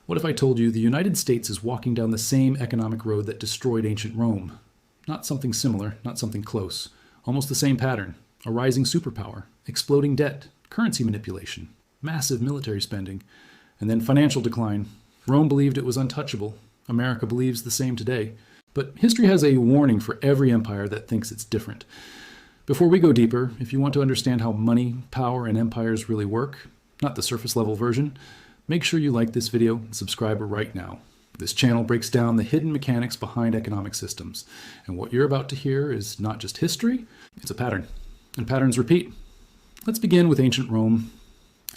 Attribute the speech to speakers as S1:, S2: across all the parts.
S1: What if I told you the United States is walking down the same economic road that destroyed ancient Rome? Not something similar, not something close. Almost the same pattern. A rising superpower, exploding debt, currency manipulation, massive military spending, and then financial decline. Rome believed it was untouchable. America believes the same today. But history has a warning for every empire that thinks it's different. Before we go deeper, if you want to understand how money, power, and empires really work, not the surface level version, make sure you like this video and subscribe right now. This channel breaks down the hidden mechanics behind economic systems. And what you're about to hear is not just history, it's a pattern. And patterns repeat. Let's begin with ancient Rome.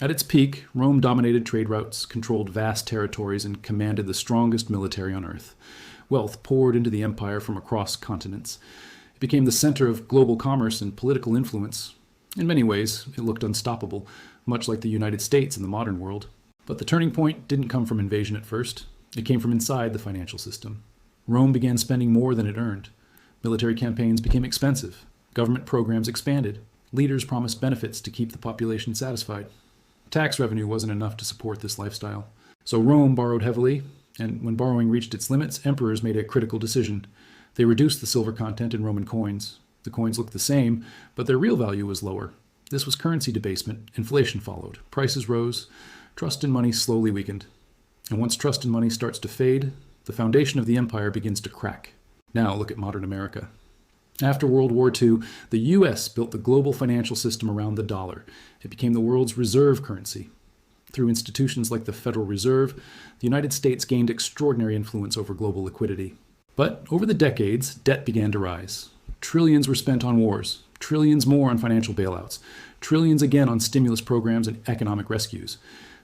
S1: At its peak, Rome dominated trade routes, controlled vast territories, and commanded the strongest military on earth. Wealth poured into the empire from across continents. It became the center of global commerce and political influence. In many ways, it looked unstoppable, much like the United States in the modern world. But the turning point didn't come from invasion at first. It came from inside the financial system. Rome began spending more than it earned. Military campaigns became expensive. Government programs expanded. Leaders promised benefits to keep the population satisfied. Tax revenue wasn't enough to support this lifestyle. So Rome borrowed heavily, and when borrowing reached its limits, emperors made a critical decision. They reduced the silver content in Roman coins. The coins looked the same, but their real value was lower. This was currency debasement. Inflation followed. Prices rose. Trust in money slowly weakened. And once trust in money starts to fade, the foundation of the empire begins to crack. Now look at modern America. After World War II, the U.S. built the global financial system around the dollar. It became the world's reserve currency. Through institutions like the Federal Reserve, the United States gained extraordinary influence over global liquidity. But over the decades, debt began to rise. Trillions were spent on wars, trillions more on financial bailouts, trillions again on stimulus programs and economic rescues.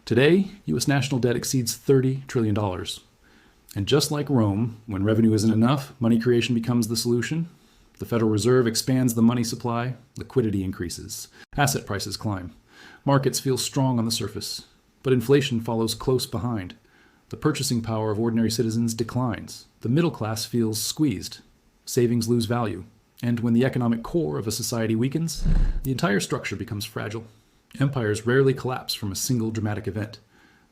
S1: Today, U.S. national debt exceeds $30 trillion. And just like Rome, when revenue isn't enough, money creation becomes the solution. The Federal Reserve expands the money supply, liquidity increases, asset prices climb. Markets feel strong on the surface, but inflation follows close behind. The purchasing power of ordinary citizens declines. The middle class feels squeezed. Savings lose value. And when the economic core of a society weakens, the entire structure becomes fragile. Empires rarely collapse from a single dramatic event.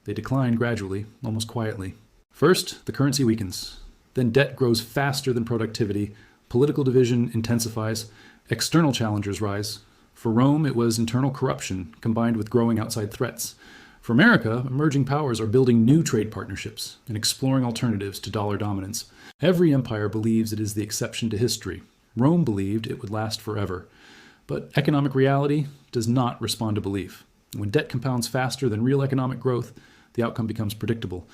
S1: They decline gradually, almost quietly. First, the currency weakens. Then debt grows faster than productivity. Political division intensifies. External challengers rise. For Rome, it was internal corruption combined with growing outside threats. For America, emerging powers are building new trade partnerships and exploring alternatives to dollar dominance. Every empire believes it is the exception to history. Rome believed it would last forever. But economic reality does not respond to belief. When debt compounds faster than real economic growth, the outcome becomes predictable.